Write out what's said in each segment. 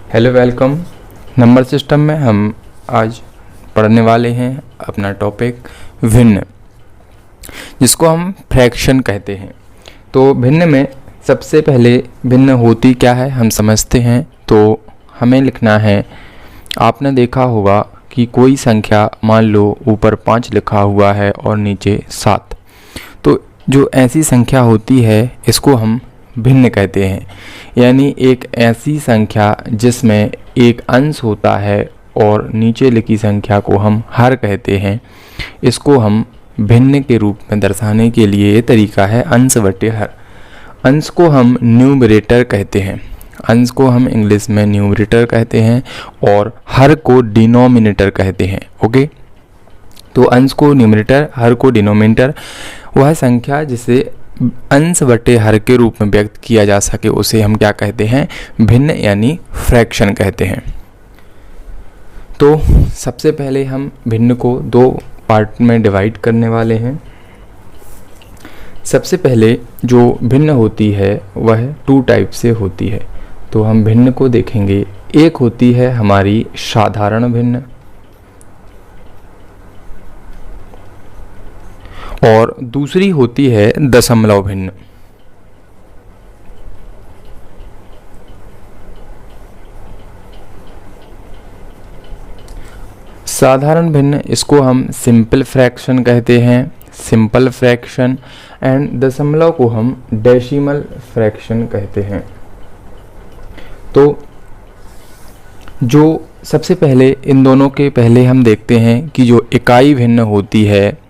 Hello welcome. Number system में हम आज पढ़ने वाले हैं अपना टॉपिक भिन्न, जिसको हम फ्रैक्शन कहते हैं। तो भिन्न में सबसे पहले भिन्न होती क्या है हम समझते हैं। तो हमें लिखना है, आपने देखा होगा कि कोई संख्या मान लो ऊपर 5 लिखा हुआ है और नीचे 7, तो जो ऐसी संख्या होती है इसको हम भिन्न कहते हैं। यानी एक ऐसी संख्या जिसमें एक अंश होता है और नीचे लिखी संख्या को हम हर कहते हैं, इसको हम भिन्न के रूप में दर्शाने के लिए ये तरीका है अंश बटे हर। अंश को हम न्यूमरेटर कहते हैं, अंश को हम इंग्लिश में न्यूमरेटर कहते हैं और हर को डिनोमिनेटर कहते हैं। ओके, तो अंश को न्यूमरेटर, हर को डिनोमिनेटर। वह संख्या जिसे अंश बटे हर के रूप में व्यक्त किया जा सके उसे हम क्या कहते हैं, भिन्न यानी फ्रैक्शन कहते हैं। तो सबसे पहले हम भिन्न को 2 पार्ट में डिवाइड करने वाले हैं। सबसे पहले जो भिन्न होती है वह 2 टाइप से होती है। तो हम भिन्न को देखेंगे। एक होती है हमारी साधारण भिन्न और दूसरी होती है दशमलव भिन्न। साधारण भिन्न इसको हम सिंपल फ्रैक्शन कहते हैं, सिंपल फ्रैक्शन, एंड दशमलव को हम डेसिमल फ्रैक्शन कहते हैं। तो जो सबसे पहले इन दोनों के पहले हम देखते हैं कि जो इकाई भिन्न होती है,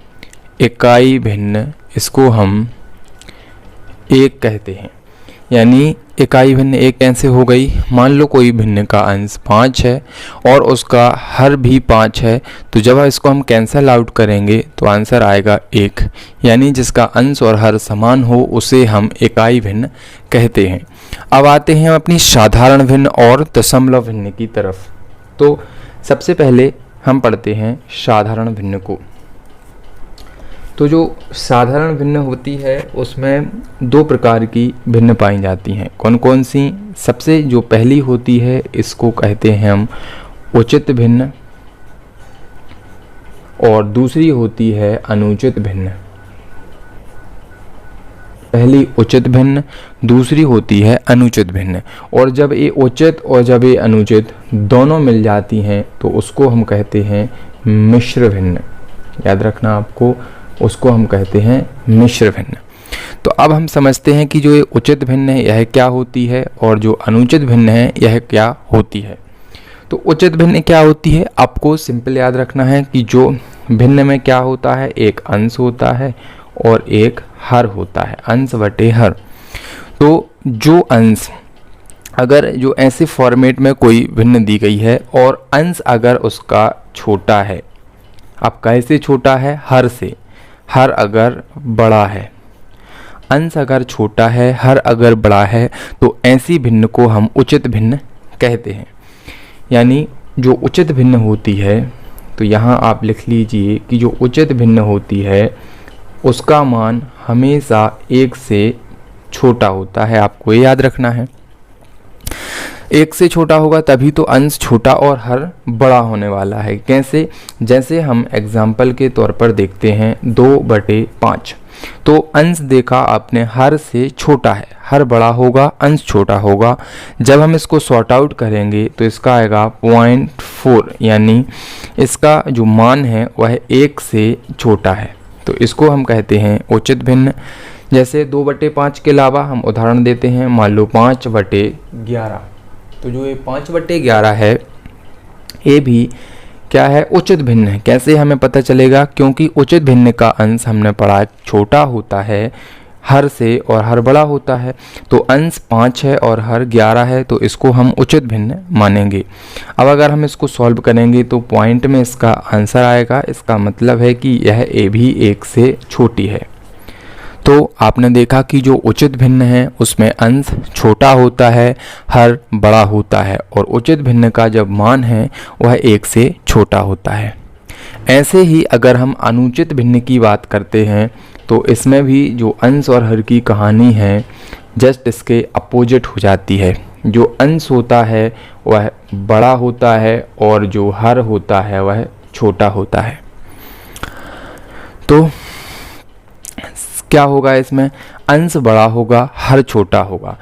इकाई भिन्न, इसको हम एक कहते हैं। यानी इकाई भिन्न एक कैसे हो गई, मान लो कोई भिन्न का अंश 5 है और उसका हर भी 5 है, तो जब इसको हम कैंसल आउट करेंगे तो आंसर आएगा 1। यानी जिसका अंश और हर समान हो उसे हम इकाई भिन्न कहते हैं। अब आते हैं अपनी साधारण भिन्न और दशमलव भिन्न की तरफ। तो सबसे पहले हम पढ़ते हैं साधारण भिन्न को। तो जो साधारण भिन्न होती है उसमें 2 प्रकार की भिन्न पाई जाती हैं। कौन कौन सी? सबसे जो पहली होती है इसको कहते हैं हम उचित भिन्न और दूसरी होती है अनुचित भिन्न। पहली उचित भिन्न, दूसरी होती है अनुचित भिन्न। और जब ये उचित और जब ये अनुचित दोनों मिल जाती हैं तो उसको हम कहते हैं मिश्र भिन्न। याद रखना आपको, उसको हम कहते हैं मिश्र भिन्न। तो अब हम समझते हैं कि जो ये उचित भिन्न है यह क्या होती है और जो अनुचित भिन्न है यह क्या होती है। तो उचित भिन्न क्या होती है, आपको सिंपल याद रखना है कि जो भिन्न में क्या होता है, एक अंश होता है और एक हर होता है, अंश बटे हर। तो जो अंश, अगर जो ऐसे फॉर्मेट में कोई भिन्न दी गई है और अंश अगर उसका छोटा है, अब कैसे छोटा है, हर से, हर अगर बड़ा है, अंश अगर छोटा है, हर अगर बड़ा है, तो ऐसी भिन्न को हम उचित भिन्न कहते हैं। यानी जो उचित भिन्न होती है, तो यहाँ आप लिख लीजिए कि जो उचित भिन्न होती है उसका मान हमेशा 1 से छोटा होता है। आपको ये याद रखना है, 1 से छोटा होगा तभी तो अंश छोटा और हर बड़ा होने वाला है। कैसे? जैसे हम एग्जाम्पल के तौर पर देखते हैं 2/5। तो अंश देखा आपने हर से छोटा है, हर बड़ा होगा, अंश छोटा होगा। जब हम इसको सॉर्ट आउट करेंगे तो इसका आएगा 0.4, यानी इसका जो मान है वह 1 से छोटा है। तो इसको हम कहते हैं उचित भिन्न। जैसे 2/5 के अलावा हम उदाहरण देते हैं, मान लो 5/11। तो जो ये 5/11 है ये भी क्या है, उचित भिन्न है। कैसे हमें पता चलेगा? क्योंकि उचित भिन्न का अंश हमने पढ़ा छोटा होता है हर से और हर बड़ा होता है। तो अंश 5 है और हर 11 है, तो इसको हम उचित भिन्न मानेंगे। अब अगर हम इसको सॉल्व करेंगे तो पॉइंट में इसका आंसर आएगा। इसका मतलब है कि यह ए भी 1 से छोटी है। तो आपने देखा कि जो उचित भिन्न है उसमें अंश छोटा होता है, हर बड़ा होता है, और उचित भिन्न का जब मान है वह 1 से छोटा होता है। ऐसे ही अगर हम अनुचित भिन्न की बात करते हैं तो इसमें भी जो अंश और हर की कहानी है जस्ट इसके अपोजिट हो जाती है। जो अंश होता है वह बड़ा होता है और जो हर होता है वह छोटा होता है। तो क्या होगा इसमें, अंश बड़ा होगा, हर छोटा होगा।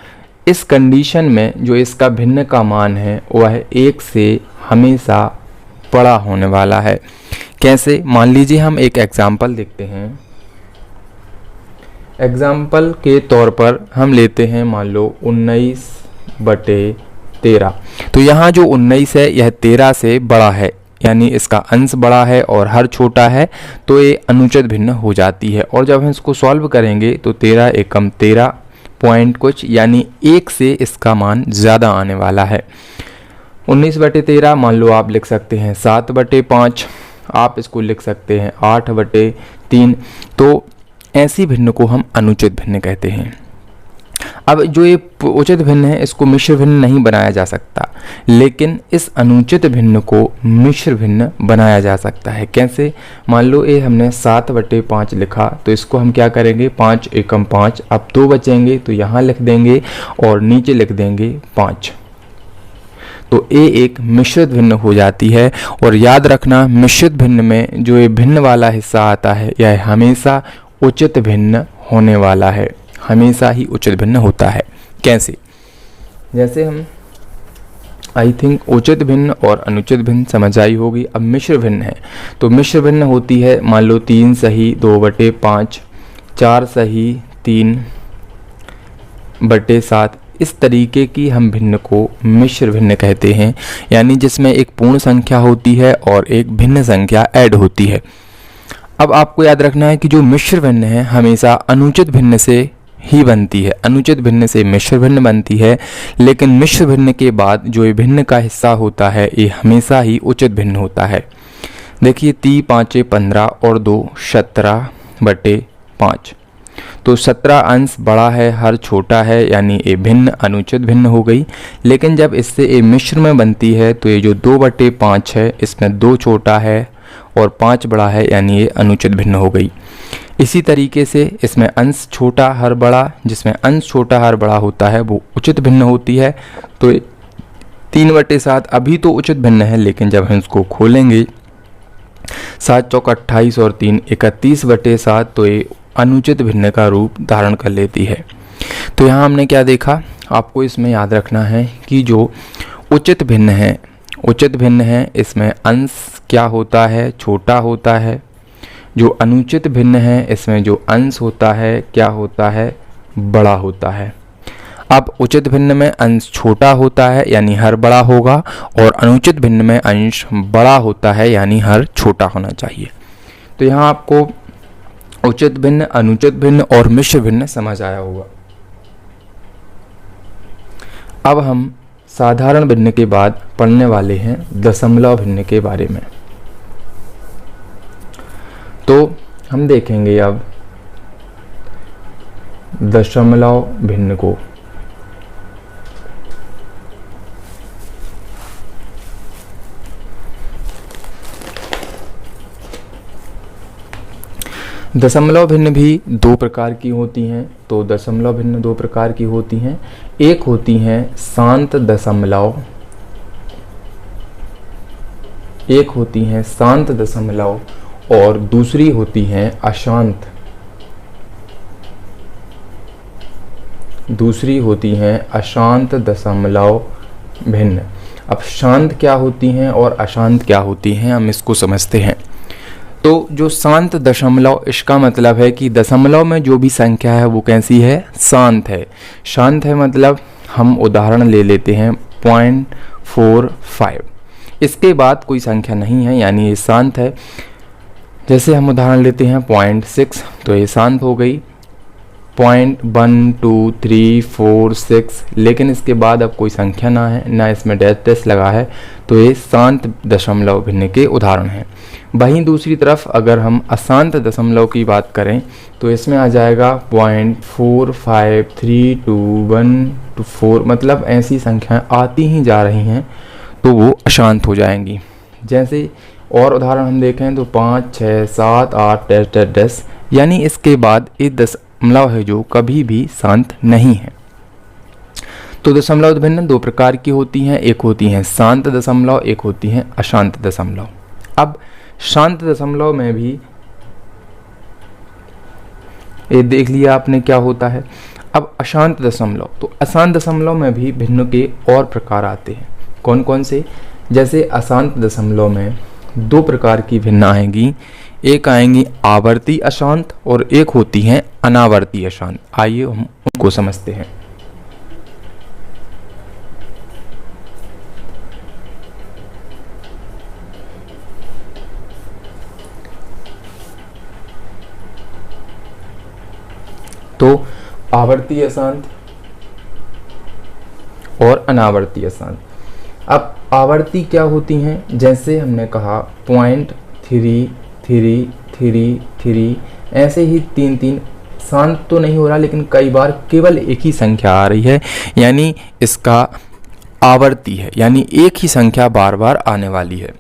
इस कंडीशन में जो इसका भिन्न का मान है वह 1 से हमेशा बड़ा होने वाला है। कैसे, मान लीजिए हम एक एग्जाम्पल देखते हैं। एग्जाम्पल के तौर पर हम लेते हैं मान लो 19/13। तो यहाँ जो 19 है यह 13 से बड़ा है, यानी इसका अंश बड़ा है और हर छोटा है, तो ये अनुचित भिन्न हो जाती है। और जब हम इसको सॉल्व करेंगे तो 13 एकम 13 पॉइंट कुछ, यानी 1 से इसका मान ज़्यादा आने वाला है। 19/13 मान लो आप लिख सकते हैं 7/5, आप इसको लिख सकते हैं 8/3। तो ऐसी भिन्न को हम अनुचित भिन्न कहते हैं। अब जो ये उचित भिन्न है इसको मिश्र भिन्न नहीं बनाया जा सकता, लेकिन इस अनुचित भिन्न को मिश्र भिन्न बनाया जा सकता है। कैसे, मान लो ये हमने 7/5 लिखा, तो इसको हम क्या करेंगे, 5 एकम 5, अब 2 बचेंगे तो यहाँ लिख देंगे और नीचे लिख देंगे 5। तो ये एक मिश्रित भिन्न हो जाती है। और याद रखना, मिश्रित भिन्न में जो ये भिन्न वाला हिस्सा आता है यह हमेशा उचित भिन्न होने वाला है, हमेशा ही उचित भिन्न होता है। कैसे, जैसे हम आई थिंक उचित भिन्न और अनुचित भिन्न समझ आई होगी। अब मिश्र भिन्न है, तो मिश्र भिन्न होती है मान लो 3 सही 2/5, 4 सही 3/7। इस तरीके की हम भिन्न को मिश्र भिन्न कहते हैं, यानी जिसमें एक पूर्ण संख्या होती है और एक भिन्न संख्या ऐड होती है। अब आपको याद रखना है कि जो मिश्र भिन्न है हमेशा अनुचित भिन्न से ही बनती है, अनुचित भिन्न से मिश्र भिन्न बनती है, लेकिन मिश्र भिन्न के बाद जो ये भिन्न का हिस्सा होता है ये हमेशा ही उचित भिन्न होता है। देखिए 3 5 15 और 2 17/5। तो 17 अंश बड़ा है, हर छोटा है, यानी ये भिन्न अनुचित भिन्न हो गई। लेकिन जब इससे ये मिश्र में बनती है तो ये जो 2/5 है इसमें 2 छोटा है और 5 बड़ा है, यानी ये अनुचित भिन्न हो गई। इसी तरीके से इसमें अंश छोटा हर बड़ा, जिसमें अंश छोटा हर बड़ा होता है वो उचित भिन्न होती है। तो 3/7 अभी तो उचित भिन्न है, लेकिन जब हम इसको खोलेंगे 7 चौक 28 और 3 31/7, तो ये अनुचित भिन्न का रूप धारण कर लेती है। तो यहाँ हमने क्या देखा, आपको इसमें याद रखना है कि जो उचित भिन्न है, उचित भिन्न है इसमें अंश क्या होता है, छोटा होता है। जो अनुचित भिन्न है इसमें जो अंश होता है क्या होता है, बड़ा होता है। अब उचित भिन्न में अंश छोटा होता है यानी हर बड़ा होगा, और अनुचित भिन्न में अंश बड़ा होता है यानी हर छोटा होना चाहिए। तो यहाँ आपको उचित भिन्न, अनुचित भिन्न और मिश्र भिन्न समझ आया होगा। अब हम साधारण भिन्न के बाद पढ़ने वाले हैं दशमलव भिन्न के बारे में। तो हम देखेंगे अब दशमलव भिन्न को। दशमलव भिन्न भी 2 प्रकार की होती हैं। तो दशमलव भिन्न 2 प्रकार की होती हैं। एक होती हैं शांत दशमलव, एक होती हैं शांत दशमलव और दूसरी होती हैं अशांत, दूसरी होती हैं अशांत दशमलव भिन्न। अब शांत क्या होती हैं और अशांत क्या होती हैं, हम इसको समझते हैं। तो जो शांत दशमलव, इसका मतलब है कि दशमलव में जो भी संख्या है वो कैसी है, शांत है। शांत है मतलब हम उदाहरण ले लेते हैं 0.45, इसके बाद कोई संख्या नहीं है यानी ये शांत है। जैसे हम उदाहरण लेते हैं 0.6, तो ये शांत हो गई। 0.1 2 3 4 6, लेकिन इसके बाद अब कोई संख्या ना है, ना इसमें डैश लगा है, तो ये शांत दशमलव भिन्न के उदाहरण हैं। वहीं दूसरी तरफ अगर हम अशांत दशमलव की बात करें तो इसमें आ जाएगा 0.453214, मतलब ऐसी संख्याएं आती ही जा रही हैं तो वो अशांत हो जाएंगी। जैसे और उदाहरण हम देखें तो 5 6 7 8 डैश, यानी इसके बाद एक दशमलव है जो कभी भी शांत नहीं है। तो दशमलव भिन्न दो प्रकार की होती हैं, एक होती हैं शांत दशमलव, एक होती हैं अशांत दशमलव। अब शांत दशमलव में भी ये देख लिया आपने क्या होता है। अब अशांत दशमलव, तो अशांत दशमलव में भी भिन्न के और प्रकार आते हैं। कौन कौन से? जैसे अशांत दशमलव में दो प्रकार की भिन्न आएंगी, एक आएंगी आवर्ती अशांत और एक होती हैं अनावर्ती अशांत। आइए हम उनको समझते हैं। तो आवर्ती अशांत और अनावर्ती अशांत। अब आवर्ती क्या होती हैं? जैसे हमने कहा 0.333 ऐसे ही 3 शांत तो नहीं हो रहा, लेकिन कई बार केवल एक ही संख्या आ रही है, यानी इसका आवर्ती है, यानी एक ही संख्या बार बार आने वाली है।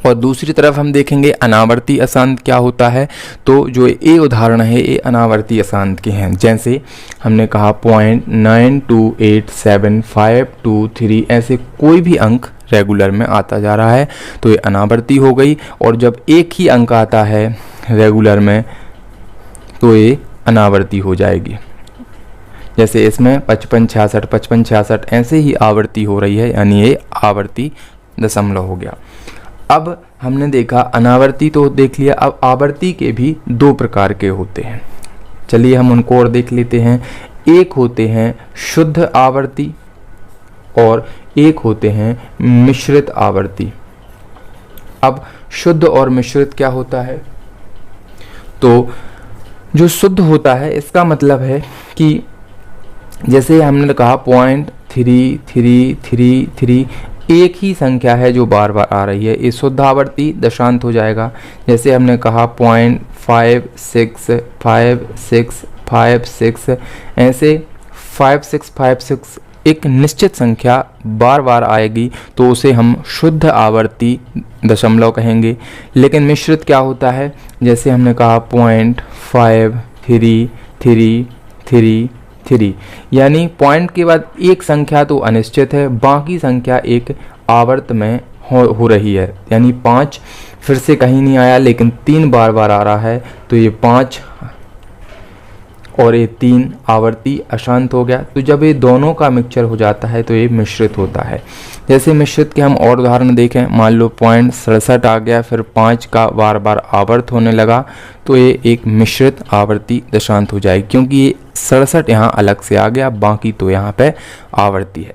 और दूसरी तरफ हम देखेंगे अनावर्ती अशांत क्या होता है। तो जो ये उदाहरण है ये अनावर्ती अशांत के हैं। जैसे हमने कहा 0.9287523 ऐसे कोई भी अंक रेगुलर में आता जा रहा है तो ये अनावर्ती हो गई। और जब एक ही अंक आता है रेगुलर में तो ये अनावर्ती हो जाएगी। जैसे इसमें 5566 ऐसे ही आवर्ती हो रही है, यानी ये आवर्ती दशमलव हो गया। अब हमने देखा अनावर्ती तो देख लिया, अब आवर्ती के भी दो प्रकार के होते हैं। चलिए हम उनको और देख लेते हैं। एक होते हैं शुद्ध आवर्ती और एक होते हैं मिश्रित आवर्ती। अब शुद्ध और मिश्रित क्या होता है? तो जो शुद्ध होता है इसका मतलब है कि जैसे हमने कहा 0.3333 एक ही संख्या है जो बार बार आ रही है, ये शुद्ध आवर्ती दशांत हो जाएगा। जैसे हमने कहा 0.565656 ऐसे 5656 एक निश्चित संख्या बार बार आएगी तो उसे हम शुद्ध आवर्ती दशमलव कहेंगे। लेकिन मिश्रित क्या होता है? जैसे हमने कहा 0.5333 यानी पॉइंट के बाद एक संख्या तो अनिश्चित है, बाकी संख्या एक आवर्त में हो रही है, यानी 5 फिर से कहीं नहीं आया लेकिन 3 बार बार आ रहा है, तो ये 5 और ये 3 आवर्ती अशांत हो गया। तो जब ये दोनों का मिक्सचर हो जाता है तो ये मिश्रित होता है। जैसे मिश्रित के हम और उदाहरण देखें, मान लो 0.67 आ गया, फिर 5 का बार बार आवर्त होने लगा तो ये एक मिश्रित आवर्ती दशांत हो जाएगी, क्योंकि ये 67 यहाँ अलग से आ गया, बाकी तो यहाँ पे आवर्ती है।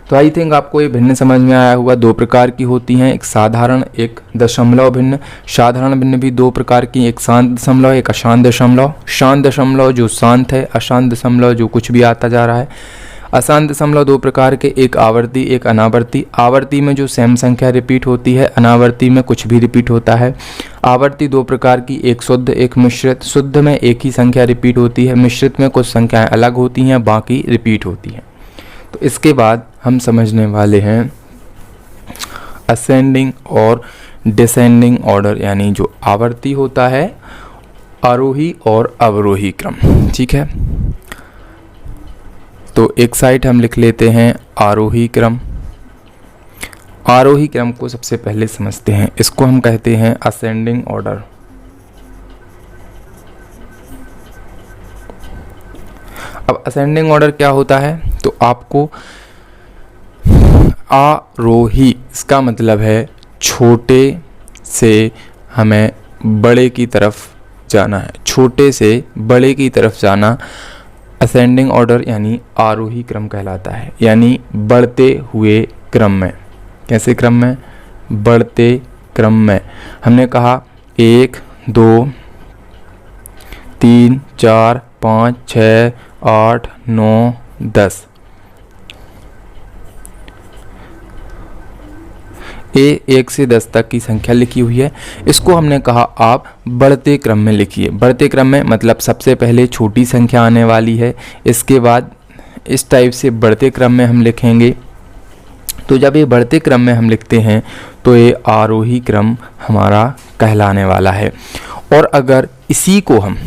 तो आई थिंक आपको ये भिन्न समझ में आया होगा। दो प्रकार की होती हैं, एक साधारण एक दशमलव भिन्न। साधारण भिन्न भी दो प्रकार की, एक शांत दशमलव एक अशांत दशमलव। शांत दशमलव जो शांत है, अशांत दशमलव जो कुछ भी आता जा रहा है। अशांत दशमलव दो प्रकार के, एक आवर्ती एक अनावर्ती। आवर्ती में जो सेम संख्या रिपीट होती है, अनावर्ती में कुछ भी रिपीट होता है। आवर्ती दो प्रकार की, एक शुद्ध एक मिश्रित। शुद्ध में एक ही संख्या रिपीट होती है, मिश्रित में कुछ संख्याएं अलग होती हैं, बाकी रिपीट होती हैं। तो इसके बाद हम समझने वाले हैं असेंडिंग और डिसेंडिंग ऑर्डर, यानी जो आवर्ती होता है आरोही और अवरोही क्रम। ठीक है, तो एक साइड हम लिख लेते हैं आरोही क्रम। आरोही क्रम को सबसे पहले समझते हैं, इसको हम कहते हैं असेंडिंग ऑर्डर। अब असेंडिंग ऑर्डर क्या होता है? तो आपको आरोही इसका मतलब है छोटे से हमें बड़े की तरफ जाना है, छोटे से बड़े की तरफ जाना असेंडिंग ऑर्डर यानी आरोही क्रम कहलाता है, यानी बढ़ते हुए क्रम में। कैसे क्रम में? बढ़ते क्रम में। हमने कहा 1 2 3 4 5 6 8 9 10 1 से 10 तक की संख्या लिखी हुई है। इसको हमने कहा आप बढ़ते क्रम में लिखिए। बढ़ते क्रम में मतलब सबसे पहले छोटी संख्या आने वाली है, इसके बाद इस टाइप से बढ़ते क्रम में हम लिखेंगे। तो जब ये बढ़ते क्रम में हम लिखते हैं तो ये आरोही क्रम हमारा कहलाने वाला है। और अगर इसी को हम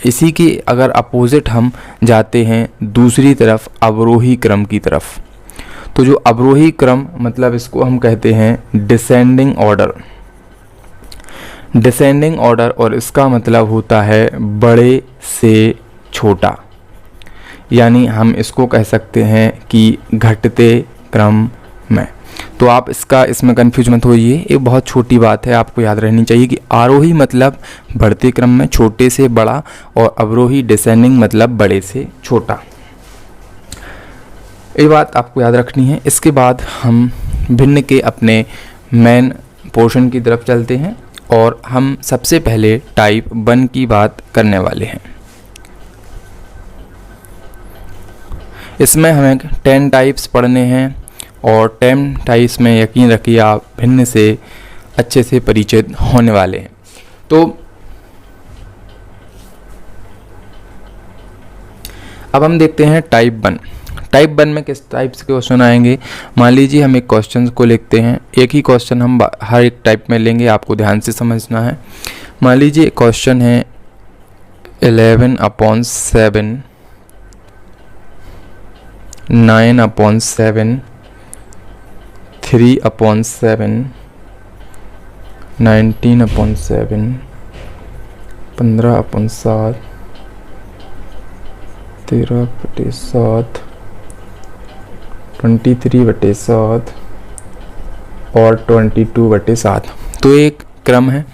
इसी की अगर अपोजिट हम जाते हैं दूसरी तरफ, अवरोही क्रम की तरफ, तो जो अवरोही क्रम मतलब इसको हम कहते हैं डिसेंडिंग ऑर्डर। डिसेंडिंग ऑर्डर, और इसका मतलब होता है बड़े से छोटा, यानी हम इसको कह सकते हैं कि घटते क्रम में। तो आप इसमें कंफ्यूज मत होइए, ये बहुत छोटी बात है, आपको याद रहनी चाहिए कि आरोही मतलब बढ़ते क्रम में छोटे से बड़ा, और अवरोही डिसेंडिंग मतलब बड़े से छोटा। ये बात आपको याद रखनी है। इसके बाद हम भिन्न के अपने मेन पोर्शन की तरफ चलते हैं, और हम सबसे पहले टाइप 1 की बात करने वाले हैं। इसमें हमें 10 टाइप्स पढ़ने हैं, और 10 टाइप्स में यकीन रखिए आप भिन्न से अच्छे से परिचित होने वाले हैं। तो अब हम देखते हैं टाइप 1। टाइप 1 में किस टाइप्स के क्वेश्चन आएंगे। मान लीजिए हम एक क्वेश्चन को लिखते हैं, एक ही क्वेश्चन हम हर एक टाइप में लेंगे, आपको ध्यान से समझना है। मान लीजिए क्वेश्चन है 11/7, 9/7, 3/7, 19/7, 15/7, 13/7, 23/7 और 22/7। तो एक क्रम है,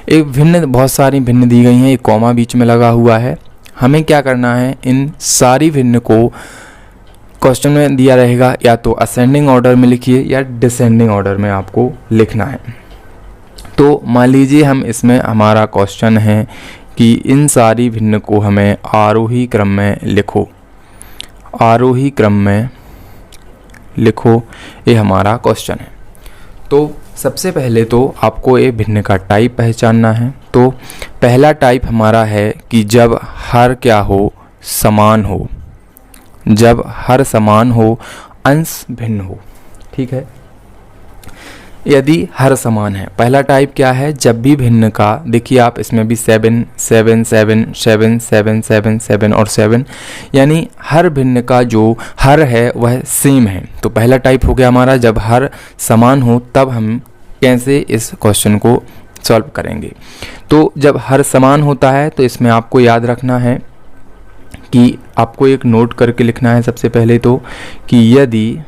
एक भिन्न, बहुत सारी भिन्न दी गई हैं, एक कॉमा बीच में लगा हुआ है। हमें क्या करना है, इन सारी भिन्न को क्वेश्चन में दिया रहेगा, या तो असेंडिंग ऑर्डर में लिखिए या डिसेंडिंग ऑर्डर में आपको लिखना है। तो मान लीजिए हम इसमें हमारा क्वेश्चन है कि इन सारी भिन्न को हमें आरोही क्रम में लिखो, आरोही क्रम में लिखो, ये हमारा क्वेश्चन है। तो सबसे पहले तो आपको ये भिन्न का टाइप पहचानना है। तो पहला टाइप हमारा है कि जब हर क्या हो, समान हो, जब हर समान हो, अंश भिन्न हो। ठीक है, यदि हर समान है। पहला टाइप क्या है, जब भी भिन्न का, देखिए आप इसमें भी 7 7 7 7 7 7 7 और 7, यानी हर भिन्न का जो हर है वह सेम है। तो पहला टाइप हो गया हमारा, जब हर समान हो तब हम कैसे इस क्वेश्चन को सॉल्व करेंगे। तो जब हर समान होता है तो इसमें आपको याद रखना है कि आपको एक नोट करके लिखना है सबसे पहले तो, कि यदि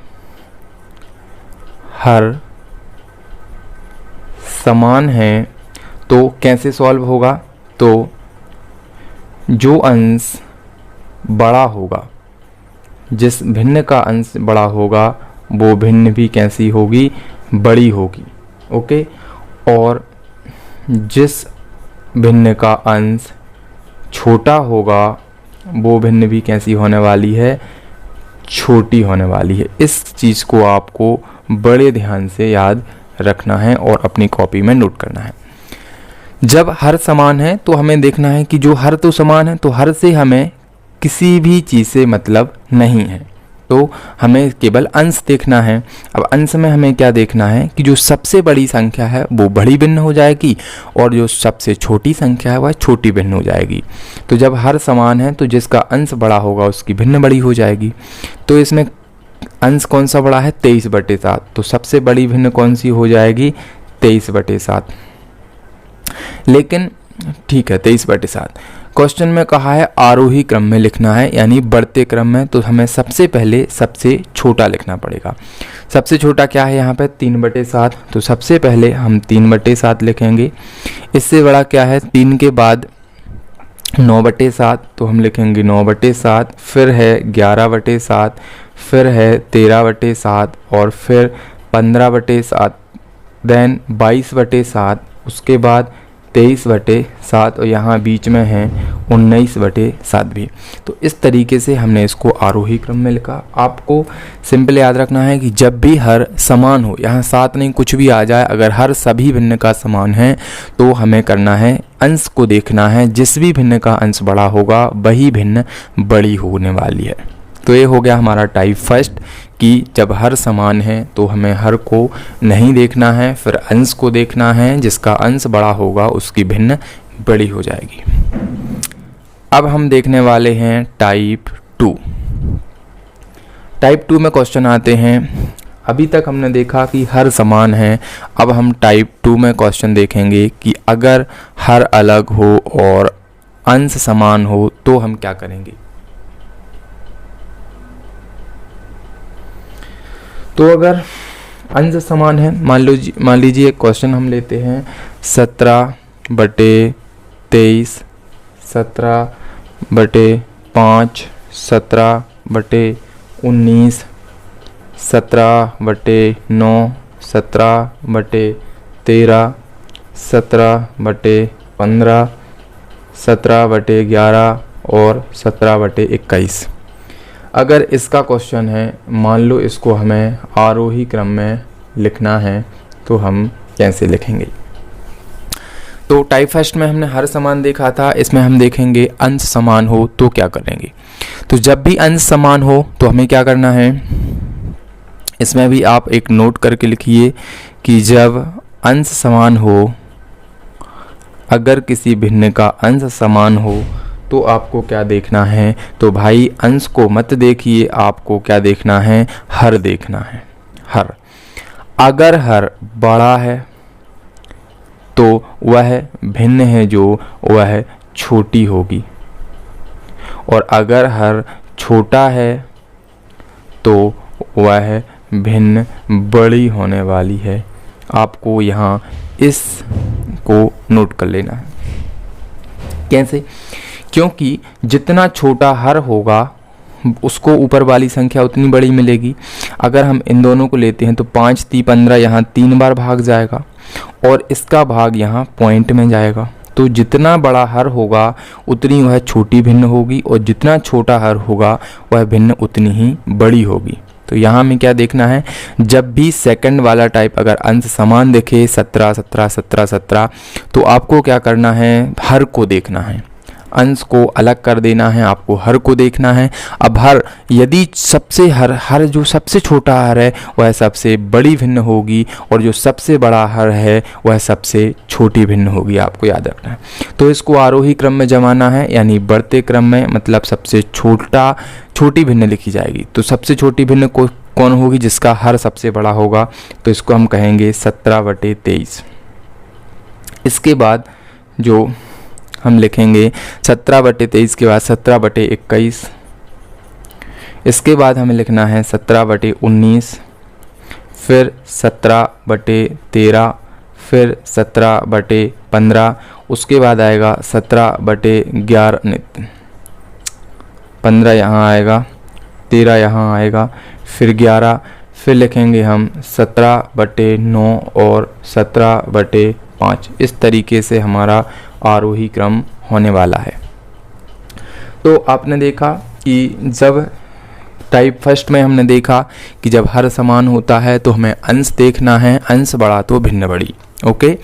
हर समान है तो कैसे सॉल्व होगा। तो जो अंश बड़ा होगा, जिस भिन्न का अंश बड़ा होगा वो भिन्न भी कैसी होगी, बड़ी होगी। ओके, और जिस भिन्न का अंश छोटा होगा वो भिन्न भी कैसी होने वाली है, छोटी होने वाली है। इस चीज़ को आपको बड़े ध्यान से याद रखना है और अपनी कॉपी में नोट करना है। जब हर समान है तो हमें देखना है कि जो हर तो समान है, तो हर से हमें किसी भी चीज़ से मतलब नहीं है, तो हमें केवल अंश देखना है। अब अंश में हमें क्या देखना है कि जो सबसे बड़ी संख्या है वो बड़ी भिन्न हो जाएगी, और जो सबसे छोटी संख्या है वह छोटी भिन्न हो जाएगी। तो जब हर समान है तो जिसका अंश बड़ा होगा उसकी भिन्न बड़ी हो जाएगी। तो इसमें अंश कौन सा बड़ा है, 23/7, तो सबसे बड़ी भिन्न कौन सी हो जाएगी, 23/7। लेकिन ठीक है, 23/7। क्वेश्चन में कहा है आरोही क्रम में लिखना है, यानी बढ़ते क्रम में, तो हमें सबसे पहले सबसे छोटा लिखना पड़ेगा। सबसे छोटा क्या है यहाँ पे, 3/7, तो सबसे पहले हम 3/7 लिखेंगे। इससे बड़ा क्या है, 3 के बाद 9/7, तो हम लिखेंगे 9/7, फिर है 11/7, फिर है 13/7, और फिर 15/7, देन 22/7, उसके बाद 23/7, और यहाँ बीच में है 19/7 भी। तो इस तरीके से हमने इसको आरोही क्रम में लिखा। आपको सिंपल याद रखना है कि जब भी हर समान हो, यहाँ 7 नहीं कुछ भी आ जाए, अगर हर सभी भिन्न का समान है तो हमें करना है अंश को देखना है, जिस भी भिन्न का अंश बड़ा होगा वही भिन्न बड़ी होने वाली है। तो ये हो गया हमारा टाइप फर्स्ट, कि जब हर समान है तो हमें हर को नहीं देखना है, फिर अंश को देखना है, जिसका अंश बड़ा होगा उसकी भिन्न बड़ी हो जाएगी। अब हम देखने वाले हैं टाइप 2। टाइप 2 में क्वेश्चन आते हैं। अभी तक हमने देखा कि हर समान है, अब हम टाइप 2 में क्वेश्चन देखेंगे कि अगर हर अलग हो और अंश समान हो तो हम क्या करेंगे। तो अगर अंश समान है, मान लीजिए एक क्वेश्चन हम लेते हैं 17/23, 17/5, 17/19, 17/9, 17/13, 17/15, 17/11 और 17/21। अगर इसका क्वेश्चन है, मान लो इसको हमें आरोही क्रम में लिखना है तो हम कैसे लिखेंगे। तो टाइप फर्स्ट में हमने हर समान देखा था, इसमें हम देखेंगे अंश समान हो तो क्या करेंगे। तो जब भी अंश समान हो तो हमें क्या करना है, इसमें भी आप एक नोट करके लिखिए कि जब अंश समान हो, अगर किसी भिन्न का अंश समान हो तो आपको क्या देखना है। तो भाई अंश को मत देखिए, आपको क्या देखना है, हर देखना है। हर, अगर हर बड़ा है तो वह भिन्न है जो वह छोटी होगी, और अगर हर छोटा है तो वह भिन्न बड़ी होने वाली है। आपको यहाँ इस को नोट कर लेना है। कैसे? क्योंकि जितना छोटा हर होगा उसको ऊपर वाली संख्या उतनी बड़ी मिलेगी। अगर हम इन दोनों को लेते हैं तो 5 × 15 यहाँ 3 बार भाग जाएगा और इसका भाग यहाँ पॉइंट में जाएगा। तो जितना बड़ा हर होगा उतनी वह छोटी भिन्न होगी, और जितना छोटा हर होगा वह भिन्न उतनी ही बड़ी होगी। तो यहाँ में क्या देखना है, जब भी सेकंड वाला टाइप अगर अंश समान दिखे 17, 17, 17, 17, तो आपको क्या करना है, हर को देखना है। अंश को अलग कर देना है, आपको हर को देखना है। अब हर, यदि सबसे हर जो सबसे छोटा हर है वह सबसे बड़ी भिन्न होगी, और जो सबसे बड़ा हर है वह सबसे छोटी भिन्न होगी, आपको याद रखना है। तो इसको आरोही क्रम में जमाना है, यानी बढ़ते क्रम में, मतलब सबसे छोटी भिन्न लिखी जाएगी। तो सबसे छोटी भिन्न कौन होगी, जिसका हर सबसे बड़ा होगा। तो इसको हम कहेंगे 17/23। इसके बाद जो हम लिखेंगे 17/23 के बाद 17/21, इसके बाद हमें लिखना है 17/19, फिर 17/13, फिर 17/15, उसके बाद आएगा 17/11, 15 यहाँ आएगा, 13 यहाँ आएगा, फिर 11, फिर लिखेंगे हम 17/9 और 17/5। इस तरीके से हमारा आरोही क्रम होने वाला है। तो आपने देखा कि जब टाइप फर्स्ट में हमने देखा कि जब हर समान होता है तो हमें अंश देखना है, अंश बड़ा तो भिन्न बड़ी, ओके।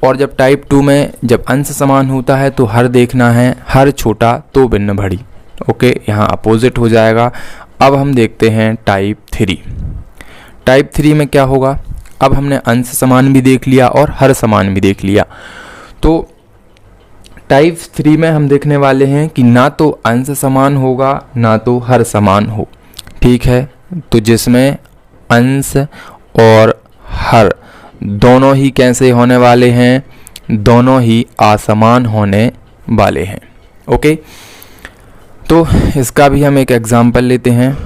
और जब टाइप 2 में जब अंश समान होता है तो हर देखना है, हर छोटा तो भिन्न बड़ी, ओके। यहाँ अपोजिट हो जाएगा। अब हम देखते हैं टाइप 3। टाइप 3 में क्या होगा, अब हमने अंश समान भी देख लिया और हर समान भी देख लिया। तो टाइप 3 में हम देखने वाले हैं कि ना तो अंश समान होगा ना तो हर समान हो, ठीक है। तो जिसमें अंश और हर दोनों ही कैसे होने वाले हैं, दोनों ही असमान होने वाले हैं, ओके। तो इसका भी हम एक एग्जांपल लेते हैं।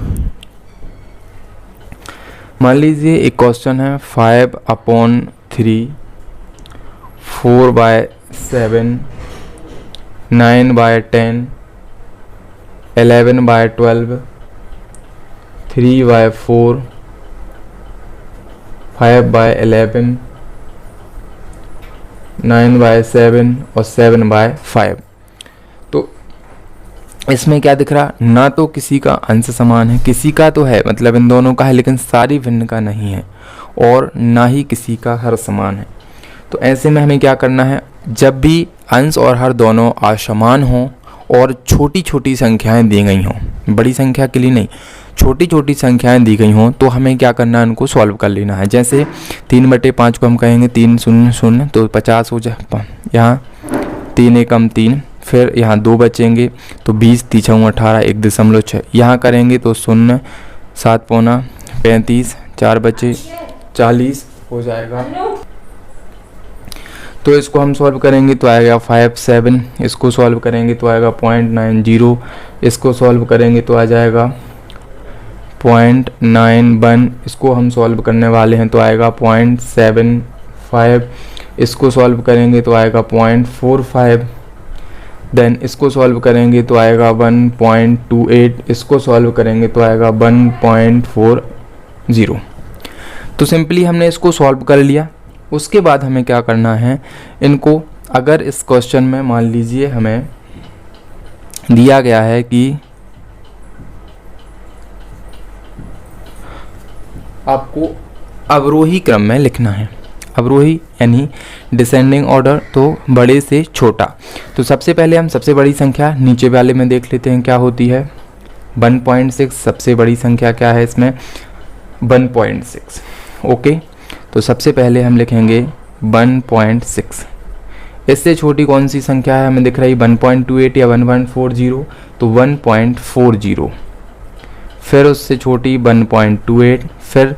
मान लीजिए एक क्वेश्चन है 5/3, 4/7, 9/10, 11/12, 3/4, 5/11, 9/7 और 7/5। तो इसमें क्या दिख रहा, ना तो किसी का अंश समान है, किसी का तो है, मतलब इन दोनों का है, लेकिन सारी भिन्न का नहीं है, और ना ही किसी का हर समान है। तो ऐसे में हमें क्या करना है, जब भी अंश और हर दोनों असमान हों और छोटी छोटी संख्याएं दी गई हों, बड़ी संख्या के लिए नहीं, छोटी छोटी संख्याएं दी गई हों, तो हमें क्या करना है, उनको सॉल्व कर लेना है। जैसे 3/5 को हम कहेंगे 3 0 0, तो 50 हो जाए। यहाँ 3 × 3 फिर यहाँ 2 बचेंगे तो 20 3 18 1.6 यहाँ करेंगे तो 0 7 पौना 35 4 बचे 40 हो जाएगा। तो इसको हम सॉल्व करेंगे तो आएगा 57, इसको सॉल्व करेंगे तो आएगा 0.90, इसको सॉल्व करेंगे तो आ जाएगा 0.91, इसको हम सॉल्व करने वाले हैं तो आएगा 0.75, इसको सॉल्व करेंगे तो आएगा 0.45, देन इसको सॉल्व करेंगे तो आएगा 1.28, इसको सॉल्व करेंगे तो आएगा 1.40। तो सिंपली हमने इसको सॉल्व कर लिया। उसके बाद हमें क्या करना है, इनको अगर इस क्वेश्चन में मान लीजिए हमें दिया गया है कि आपको अवरोही क्रम में लिखना है, अवरोही यानी डिसेंडिंग ऑर्डर, तो बड़े से छोटा। तो सबसे पहले हम सबसे बड़ी संख्या नीचे वाले में देख लेते हैं क्या होती है। 1.6 सबसे बड़ी संख्या क्या है इसमें, 1.6। ओके, तो सबसे पहले हम लिखेंगे 1.6। इससे छोटी कौन सी संख्या है, हमें दिख रही 1.28 या 1.40, तो 1.40। फिर उससे छोटी 1.28, फिर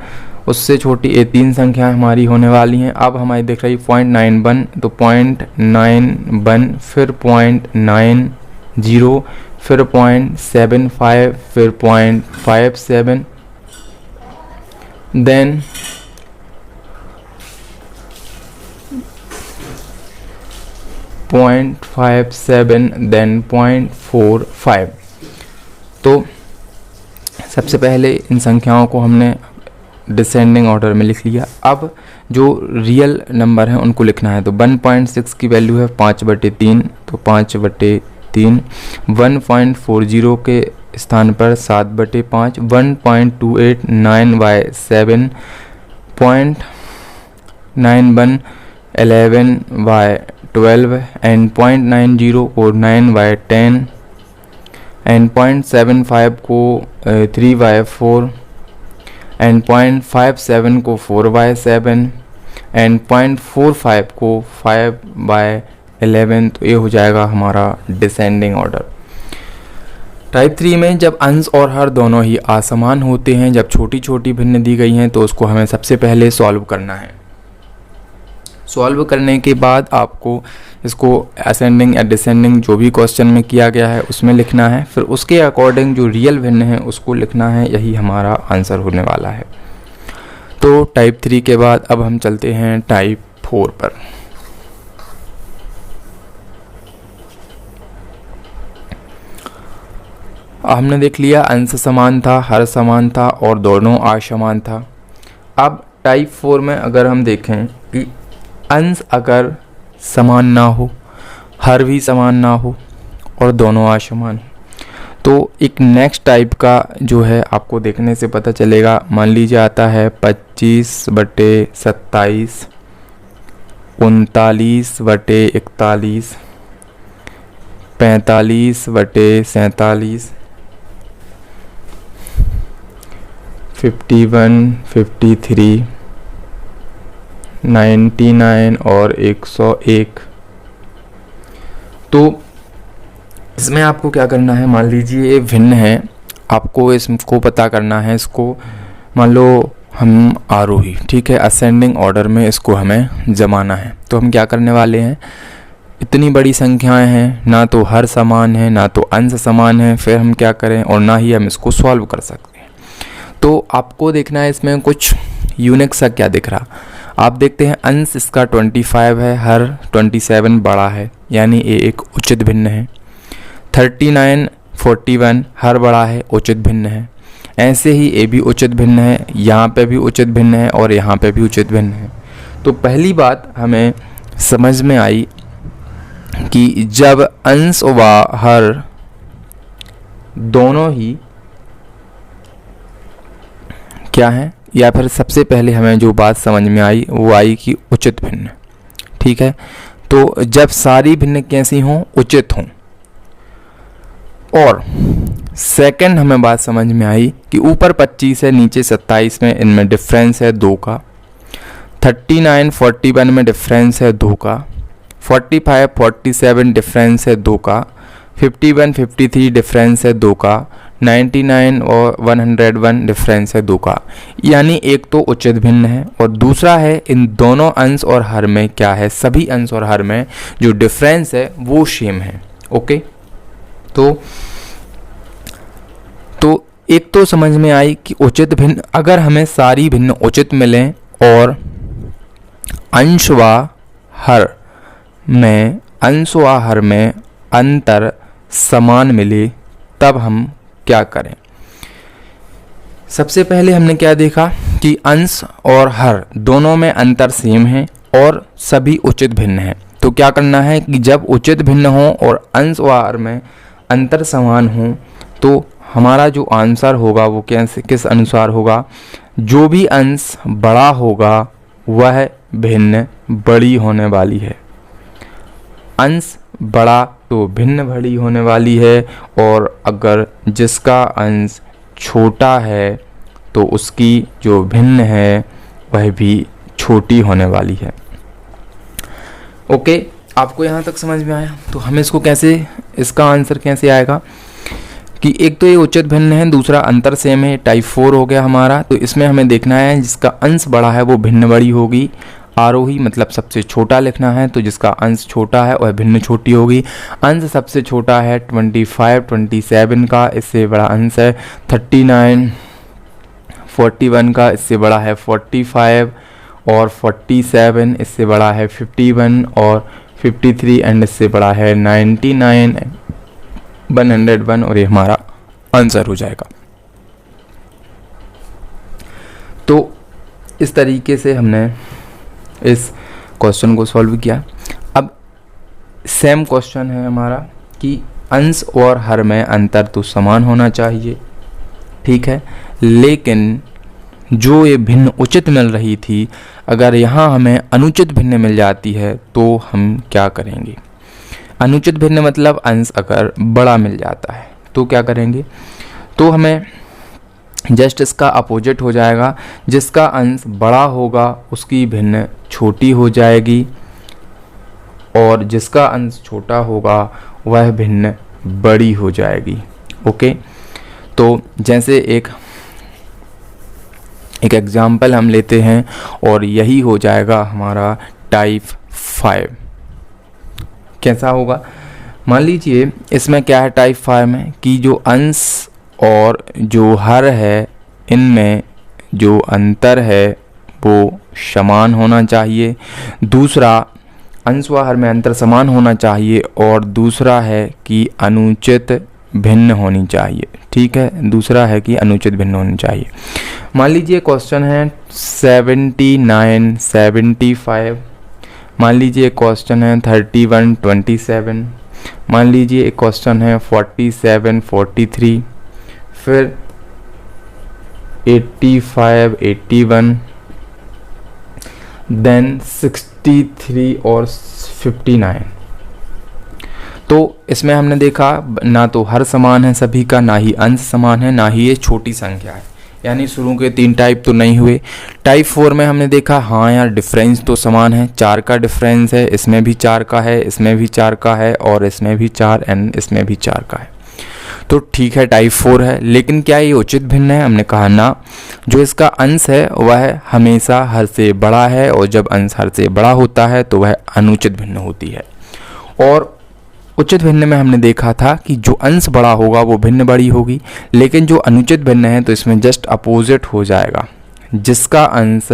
उससे छोटी ये 3 संख्याएं हमारी होने वाली हैं। अब हमारी दिख रही 0.91, तो 0.91, फिर 0.90, फिर 0.75, फिर 0.57, देन 0.57, देन 0.45। तो सबसे पहले इन संख्याओं को हमने डिसेंडिंग ऑर्डर में लिख लिया। अब जो रियल नंबर हैं उनको लिखना है। तो 1.6 की वैल्यू है 5/3, तो 5/3। 1.40 के स्थान पर 7/5। 1.28 9/7, 0.91 11/12, एंड 0.90 को 9/10, एंड 0.75 को 3/4, एंड 0.57 को 4/7, एंड 0.45 को 5/11। तो ये हो जाएगा हमारा डिसेंडिंग ऑर्डर। टाइप 3 में जब अंश और हर दोनों ही असमान होते हैं, जब छोटी छोटी भिन्न दी गई हैं, तो उसको हमें सबसे पहले सॉल्व करना है। सॉल्व करने के बाद आपको इसको असेंडिंग या डिसेंडिंग जो भी क्वेश्चन में किया गया है उसमें लिखना है, फिर उसके अकॉर्डिंग जो रियल भिन्न है उसको लिखना है। यही हमारा आंसर होने वाला है। तो टाइप 3 के बाद अब हम चलते हैं टाइप 4 पर। हमने देख लिया अंश समान था, हर समान था और दोनों असमान था। अब टाइप 4 में अगर हम देखें कि अंश अगर समान ना हो, हर भी समान ना हो और दोनों असमान, तो एक नेक्स्ट टाइप का जो है आपको देखने से पता चलेगा। मान लीजिए आता है 25/27, 39/41, 45/47, 51, 53, 99 और 101। तो इसमें आपको क्या करना है, मान लीजिए ये भिन्न है, आपको इसको पता करना है। इसको मान लो हम आरोही, ठीक है, असेंडिंग ऑर्डर में इसको हमें जमाना है। तो हम क्या करने वाले हैं, इतनी बड़ी संख्याएं हैं, ना तो हर समान है ना तो अंश समान है, फिर हम क्या करें, और ना ही हम इसको सॉल्व कर सकते हैं। तो आपको देखना है इसमें कुछ यूनिक सा क्या दिख रहा। आप देखते हैं अंश इसका 25 है, हर 27 बड़ा है, यानी ये एक उचित भिन्न है। 39, 41 हर बड़ा है, उचित भिन्न है। ऐसे ही ये भी उचित भिन्न है, यहाँ पे भी उचित भिन्न है और यहाँ पे भी उचित भिन्न है। तो पहली बात हमें समझ में आई कि जब अंश व हर दोनों ही क्या है, या फिर सबसे पहले हमें जो बात समझ में आई वो आई कि उचित भिन्न, ठीक है। तो जब सारी भिन्न कैसी हों, उचित हों। और सेकंड हमें बात समझ में आई कि ऊपर 25 है, नीचे 27 में इनमें डिफरेंस है 2 का। 39, 41 में डिफरेंस है 2 का। 45 47 डिफरेंस है 2 का, 51 53 डिफरेंस है 2 का, 99 और 101 डिफरेंस है 2 का। यानी एक तो उचित भिन्न है और दूसरा है इन दोनों अंश और हर में क्या है, सभी अंश और हर में जो डिफरेंस है वो सेम है। ओके, तो एक तो समझ में आई कि उचित भिन्न, अगर हमें सारी भिन्न उचित मिलें और अंश व हर में अंतर समान मिले, तब हम क्या करें। सबसे पहले हमने क्या देखा कि अंश और हर दोनों में अंतर सेम है और सभी उचित भिन्न है। तो क्या करना है कि जब उचित भिन्न हो और अंश व हर में अंतर समान हो तो हमारा जो आंसर होगा वो किस अनुसार होगा, जो भी अंश बड़ा होगा वह भिन्न बड़ी होने वाली है। अंश बड़ा तो भिन्न बड़ी होने वाली है, और अगर जिसका अंश छोटा है तो उसकी जो भिन्न है वह भी छोटी होने वाली है। ओके, आपको यहाँ तक समझ में आया। तो हमें इसका आंसर कैसे आएगा कि एक तो ये उचित भिन्न है, दूसरा अंतर सेम है, टाइप 4 हो गया हमारा। तो इसमें हमें देखना है जिसका अंश बड़ा है वो भिन्न बड़ी होगी, आरोही मतलब सबसे छोटा लिखना है, तो जिसका अंश छोटा है वह भिन्न छोटी होगी। अंश सबसे छोटा है 25 27 का, इससे बड़ा अंश है 39 41 का, इससे बड़ा है 45 और 47, इससे बड़ा है 51 और 53 एंड इससे बड़ा है 99 101, और ये हमारा आंसर हो जाएगा। तो इस तरीके से हमने इस क्वेश्चन को सॉल्व किया। अब सेम क्वेश्चन है हमारा कि अंश और हर में अंतर तो समान होना चाहिए, ठीक है, लेकिन जो ये भिन्न उचित मिल रही थी, अगर यहाँ हमें अनुचित भिन्न मिल जाती है तो हम क्या करेंगे। अनुचित भिन्न मतलब अंश अगर बड़ा मिल जाता है तो क्या करेंगे, तो हमें जस्ट इसका अपोजिट हो जाएगा। जिसका अंश बड़ा होगा उसकी भिन्न छोटी हो जाएगी, और जिसका अंश छोटा होगा वह भिन्न बड़ी हो जाएगी। ओके, तो जैसे एक एग्जाम्पल हम लेते हैं और यही हो जाएगा हमारा टाइप 5। कैसा होगा, मान लीजिए इसमें क्या है टाइप 5 में कि जो अंश और जो हर है इनमें जो अंतर है वो समान होना चाहिए। दूसरा, अंश व हर में अंतर समान होना चाहिए, और दूसरा है कि अनुचित भिन्न होनी चाहिए। ठीक है, दूसरा है कि अनुचित भिन्न होनी चाहिए। मान लीजिए क्वेश्चन है 79 75, मान लीजिए क्वेश्चन है 31 27, मान लीजिए एक क्वेश्चन है 47 43, फिर 85 81, देन 63 और 59। तो इसमें हमने देखा ना तो हर समान है सभी का, ना ही अंश समान है, ना ही ये छोटी संख्या है, यानी शुरू के 3 टाइप तो नहीं हुए। टाइप 4 में हमने देखा हाँ यार डिफरेंस तो समान है, 4 का डिफरेंस है, इसमें भी 4 का है, इसमें भी 4 का है, और इसमें भी 4 एंड इसमें भी 4 का है। तो ठीक है टाइप 4 है, लेकिन क्या ये उचित भिन्न है? हमने कहा ना, जो इसका अंश है वह हमेशा हर से बड़ा है, और जब अंश हर से बड़ा होता है तो वह अनुचित भिन्न होती है। और उचित भिन्न में हमने देखा था कि जो अंश बड़ा होगा वो भिन्न बड़ी होगी, लेकिन जो अनुचित भिन्न है तो इसमें जस्ट अपोजिट हो जाएगा। जिसका अंश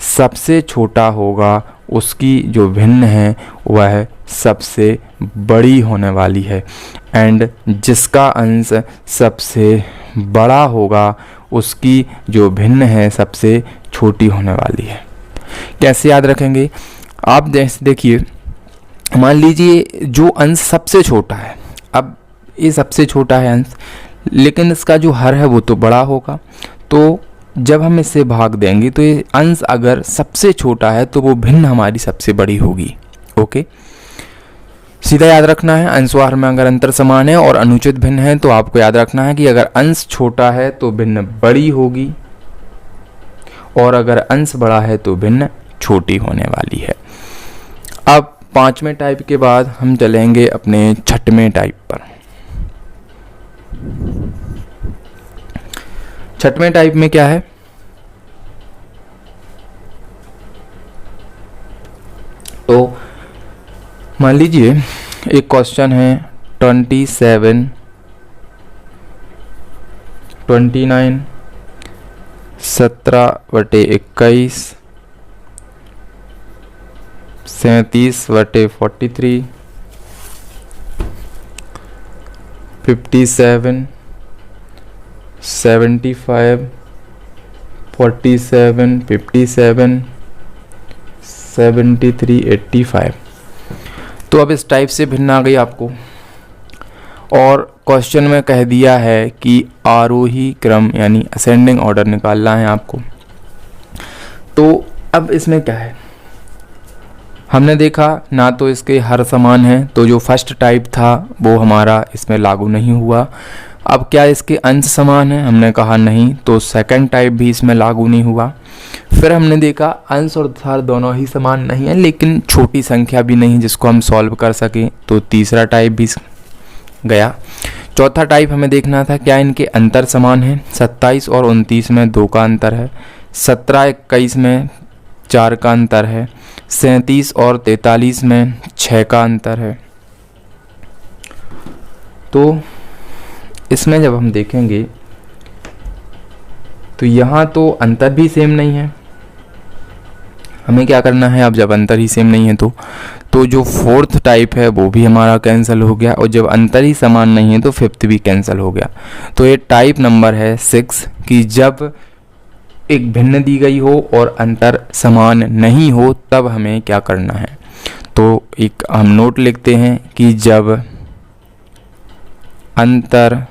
सबसे छोटा होगा उसकी जो भिन्न है वह सबसे बड़ी होने वाली है, एंड जिसका अंश सबसे बड़ा होगा उसकी जो भिन्न है सबसे छोटी होने वाली है। कैसे याद रखेंगे आप? जैसे देखिए, मान लीजिए जो अंश सबसे छोटा है, अब ये सबसे छोटा है अंश, लेकिन इसका जो हर है वो तो बड़ा होगा, तो जब हम इससे भाग देंगे तो ये अंश अगर सबसे छोटा है तो वो भिन्न हमारी सबसे बड़ी होगी। ओके, सीधा याद रखना है। अंश व हर में अगर अंतर समान है और अनुचित भिन्न है तो आपको याद रखना है कि अगर अंश छोटा है तो भिन्न बड़ी होगी, और अगर अंश बड़ा है तो भिन्न छोटी होने वाली है। अब 5वें टाइप के बाद हम चलेंगे अपने 6वें टाइप पर। 6वें टाइप में क्या है, तो मान लीजिए एक क्वेश्चन है 27, 29, 17/21, 37/43, 57, 75, 47, 57, 73, 85। तो अब इस टाइप से भिन्न आ गई आपको, और क्वेश्चन में कह दिया है कि आरोही क्रम यानी असेंडिंग ऑर्डर निकालना है आपको। तो अब इसमें क्या है, हमने देखा ना तो इसके हर समान है, तो जो फर्स्ट टाइप था वो हमारा इसमें लागू नहीं हुआ। अब क्या इसके अंश समान है, हमने कहा नहीं, तो सेकंड टाइप भी इसमें लागू नहीं हुआ। फिर हमने देखा अंश और धार दोनों ही समान नहीं है, लेकिन छोटी संख्या भी नहीं जिसको हम सॉल्व कर सकें, तो तीसरा टाइप भी गया। चौथा टाइप हमें देखना था क्या इनके अंतर समान है। 27 और 29 में 2 का अंतर है, 17-21 में 4 का अंतर है, 37 और 43 में 6 का अंतर है। तो इसमें जब हम देखेंगे तो यहाँ तो अंतर भी सेम नहीं है। हमें क्या करना है, अब जब अंतर ही सेम नहीं है तो जो फोर्थ टाइप है वो भी हमारा कैंसिल हो गया, और जब अंतर ही समान नहीं है तो फिफ्थ भी कैंसिल हो गया। तो ये टाइप नंबर है 6 कि जब एक भिन्न दी गई हो और अंतर समान नहीं हो तब हमें क्या करना है। तो एक हम नोट लिखते हैं कि जब अंतर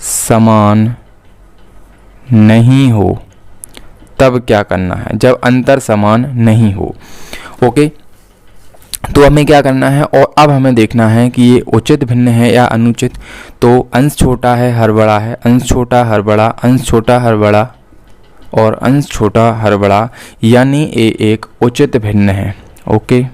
समान नहीं हो तब क्या करना है, जब अंतर समान नहीं हो। ओके, तो हमें क्या करना है, और अब हमें देखना है कि ये उचित भिन्न है या अनुचित। तो अंश छोटा है हर बड़ा है, अंश छोटा हर बड़ा, अंश छोटा हर बड़ा और अंश छोटा हर बड़ा, यानी ये एक उचित भिन्न है। ओके,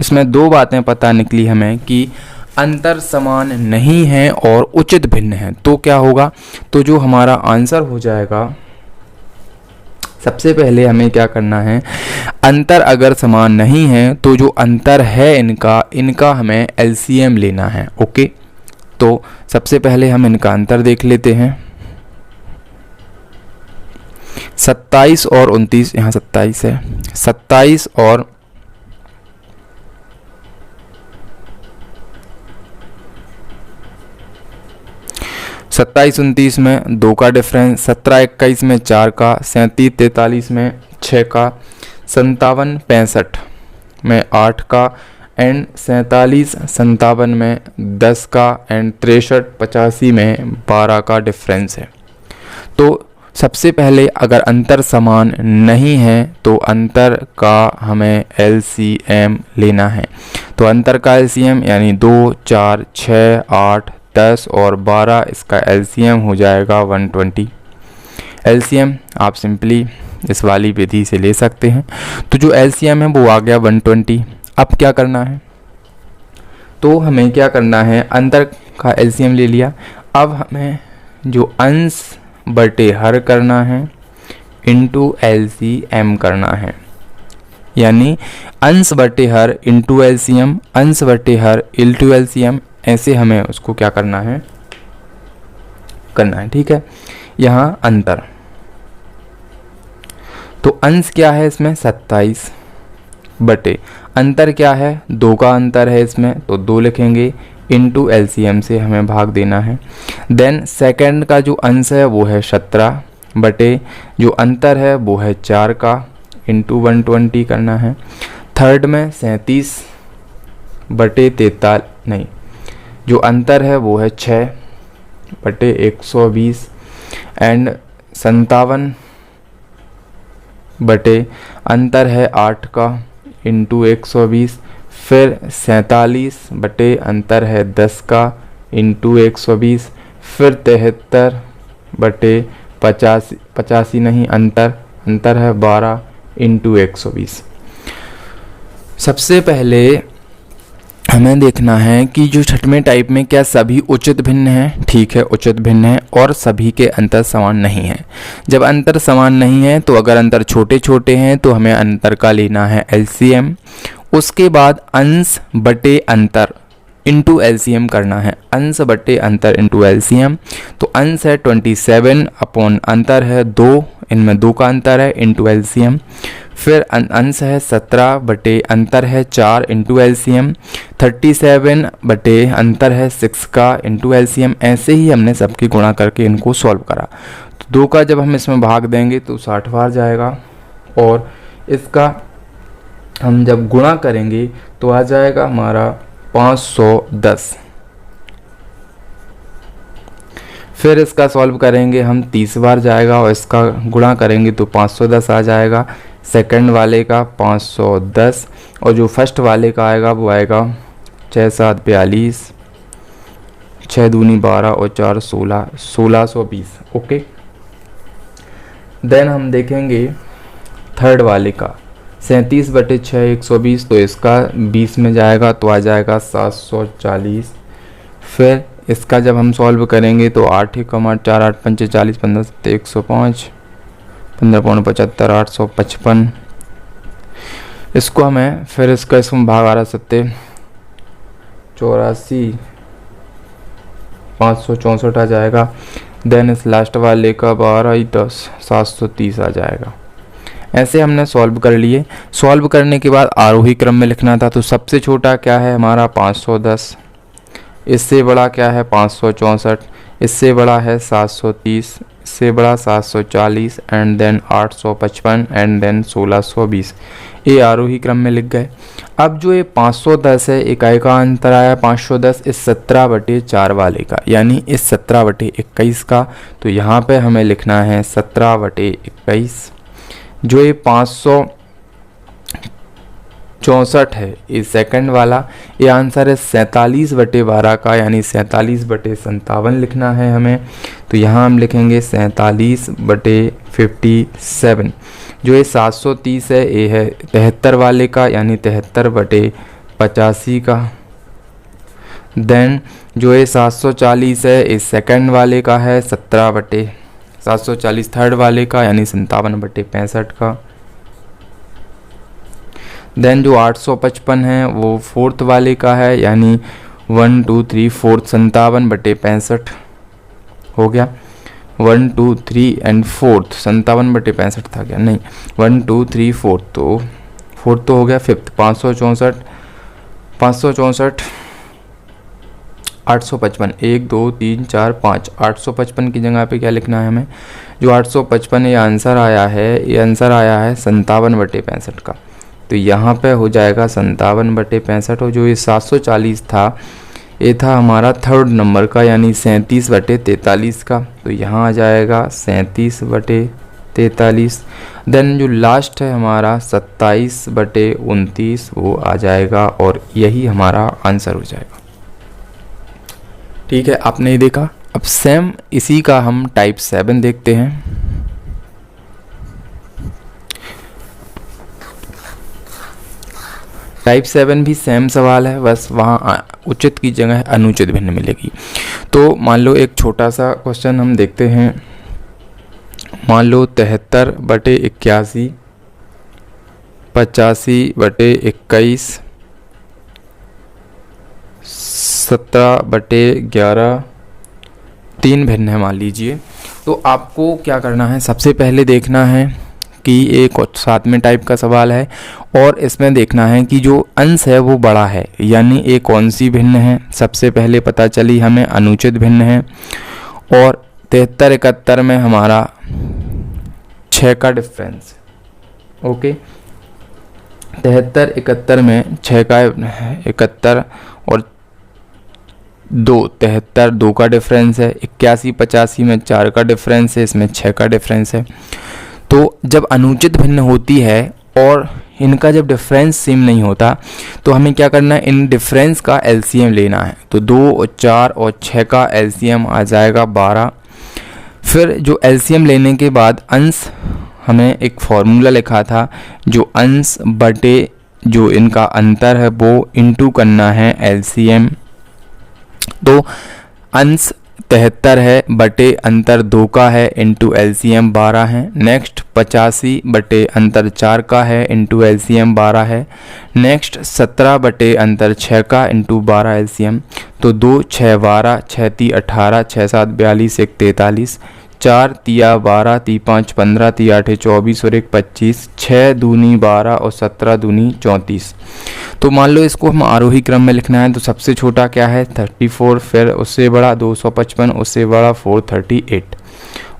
इसमें 2 बातें पता निकली हमें कि अंतर समान नहीं है और उचित भिन्न है। तो क्या होगा, तो जो हमारा आंसर हो जाएगा, सबसे पहले हमें क्या करना है, अंतर अगर समान नहीं है तो जो अंतर है इनका हमें एलसीएम लेना है। ओके, तो सबसे पहले हम इनका अंतर देख लेते हैं। 27 और 29, यहाँ 27 है, 27 और 27-29 में 2 का डिफरेंस, 17-21 में 4 का, 37-43 में 6 का, 57-65 में 8 का, एंड 47-57 में 10 का, एंड 63-85 में 12 का डिफरेंस है। तो सबसे पहले अगर अंतर समान नहीं है तो अंतर का हमें एलसीएम लेना है। तो अंतर का एलसीएम यानी 2, 4, 6, 8, 10 और 12, इसका एलसीएम हो जाएगा 120। एलसीएम आप सिंपली इस वाली विधि से ले सकते हैं। तो जो एलसीएम है वो आ गया 120। अब क्या करना है, तो हमें क्या करना है, अंतर का एलसीएम ले लिया। अब हमें जो अंश बटे हर करना है इंटू एलसीएम करना है, यानी अंश बटे हर इंटू एलसीएम, अंश बटे हर इंटू एलसीएम, ऐसे हमें उसको क्या करना है, ठीक है। यहाँ अंतर, तो अंश क्या है इसमें 27 बटे अंतर क्या है, 2 का अंतर है इसमें, तो 2 लिखेंगे, इंटू एलसीएम से हमें भाग देना है। देन सेकंड का जो अंश है वो है 17 बटे जो अंतर है वो है 4 का, इंटू 120 करना है। थर्ड में 37 बटे 43 नहीं, जो अंतर है वो है 6 बटे 120, एंड 57 बटे अंतर है 8 का, इंटू 120, फिर 47 बटे अंतर है 10 का, इंटू 120, फिर 73 बटे 85 नहीं, अंतर है 12, इंटू 120। सबसे पहले हमें देखना है कि जो छठवें टाइप में क्या सभी उचित भिन्न हैं। ठीक है, उचित भिन्न है और सभी के अंतर समान नहीं है। जब अंतर समान नहीं है तो अगर अंतर छोटे छोटे हैं तो हमें अंतर का लेना है एलसीएम। उसके बाद अंश बटे अंतर इंटू एलसीएम करना है। अंश बटे अंतर इंटू एलसीएम, तो अंश है 27 अपॉन अंतर है 2, इनमें 2 का अंतर है इंटू एलसीएम। फिर अंश है 17 बटे अंतर है 4 इंटू एलसीएम। 37 बटे अंतर है 6 का इंटू एलसीएम। ऐसे ही हमने सबकी गुणा करके इनको सॉल्व करा। तो 2 का जब हम इसमें भाग देंगे तो 60 बार जाएगा और इसका हम जब गुणा करेंगे तो आ जाएगा हमारा 510। फिर इसका सॉल्व करेंगे हम 30 बार जाएगा और इसका गुणा करेंगे तो 510 आ जाएगा। सेकंड वाले का 510 और जो फर्स्ट वाले का आएगा वो आएगा 6 7 42, 6 दूनी 12 और 4 16, 1620। ओके, देन हम देखेंगे थर्ड वाले का 37 बटे 6 120, तो इसका 20 में जाएगा तो आ जाएगा 740। फिर इसका जब हम सॉल्व करेंगे तो 8 1 8 4 8 5 40 15 7 105 15 पौने 75 855। इसको हमें फिर इसका इसमें भाग आ रहा 7 84 564 आ जाएगा। देन इस लास्ट वाले का 12 10 730 आ जाएगा। ऐसे हमने सॉल्व कर लिए। सॉल्व करने के बाद आरोही क्रम में लिखना था, तो सबसे छोटा क्या है हमारा 510, इससे बड़ा क्या है 564, इससे बड़ा है 730, इससे बड़ा 740 एंड देन 855 एंड देन 1620। ये आरोही क्रम में लिख गए। अब जो ये 510 है, इकाई का अंतर आया 510 इस 17 बटे 4 वाले का, यानी इस 17 बटे 21 का। तो यहाँ पे हमें लिखना है 17 बटे 21। जो ये 564 है ये सेकंड वाला, ये आंसर है 47 बटे 12 का, यानी 47 बटे 57 लिखना है हमें। तो यहाँ हम लिखेंगे 47 बटे 57। जो ये 730 है ये है 73 वाले का, यानी 73 बटे 85 का। देन जो ये 740 है इस सेकंड वाले का है 17 बटे 740 थर्ड वाले का, यानी 57 बटे 65 का। देन जो 855 है वो फोर्थ वाले का है, यानी 1 2 3 4 57 बटे 65 हो गया। 1 2 3 एंड फोर्थ 57 बटे 65 था क्या, नहीं 1 2 3 4, तो फोर्थ तो हो गया। फिफ्थ 564 855 1 2 3 4 5 855 की जगह पे क्या लिखना है हमें, जो 855 ये आंसर आया है, ये आंसर आया है 57 बटे 65 का। तो यहाँ पे हो जाएगा 57 बटे 65। और जो ये 740 था ये था हमारा थर्ड नंबर का, यानी 37 बटे 43 का। तो यहाँ आ जाएगा 37 बटे 43। देन जो लास्ट है हमारा 27 बटे 29 वो आ जाएगा और यही हमारा आंसर हो जाएगा। ठीक है, आपने ये देखा। अब सेम इसी का हम टाइप 7 देखते हैं। टाइप 7 भी सेम सवाल है, बस वहाँ उचित की जगह अनुचित भिन्न मिलेगी। तो मान लो एक छोटा सा क्वेश्चन हम देखते हैं। मान लो 73 बटे 81, 85 बटे 21, 17 बटे 11, 3 भिन्न है मान लीजिए। तो आपको क्या करना है, सबसे पहले देखना है कि एक 7वें टाइप का सवाल है और इसमें देखना है कि जो अंश है वो बड़ा है, यानी ये कौन सी भिन्न है। सबसे पहले पता चली हमें अनुचित भिन्न है। और 73 71 में हमारा 6 का डिफरेंस, ओके 73 71 में 6 का 71 और 2 73 2 का डिफरेंस है। 81 85 में 4 का डिफरेंस है, इसमें 6 का डिफरेंस है। तो जब अनुचित भिन्न होती है और इनका जब डिफरेंस सेम नहीं होता तो हमें क्या करना है, इन डिफरेंस का एलसीएम लेना है। तो 2 और 4 और 6 का एलसीएम आ जाएगा 12। फिर जो एलसीएम लेने के बाद अंश, हमें एक फॉर्मूला लिखा था, जो अंश बटे जो इनका अंतर है वो इंटू करना है एलसीएम। तो अंश 73 है बटे अंतर 2 का है इंटू एलसीएम 12 है। नेक्स्ट 85 बटे अंतर 4 का है इंटू एलसीएम 12 है। नेक्स्ट 17 बटे अंतर 6 का इंटू 12 एलसीएम। तो 2 6 12, 6 3 18, 6 7 42, 1 43, 4 तिया 12, 3 5 15, 3 8 24 और 1 25, 6 दूनी 12 और 17 दूनी 34। तो मान लो इसको हम आरोही क्रम में लिखना है तो सबसे छोटा क्या है 34, फिर उससे बड़ा 255, उससे बड़ा 438।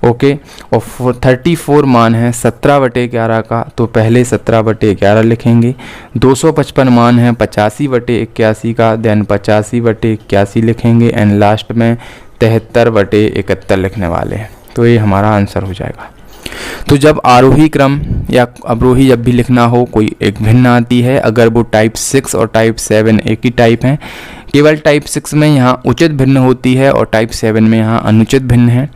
ओके, और 34 मान है 17/11 का, तो पहले 17/11 लिखेंगे। 255 मान है 85/81 का, देन 85/81 लिखेंगे एंड लास्ट में 73/71 लिखने वाले हैं। तो ये हमारा आंसर हो जाएगा। तो जब आरोही क्रम या अवरोही जब भी लिखना हो कोई एक भिन्न आती है, अगर वो टाइप 6 और टाइप 7 एक ही टाइप हैं, केवल टाइप 6 में यहाँ उचित भिन्न होती है और टाइप 7 में यहाँ अनुचित भिन्न है।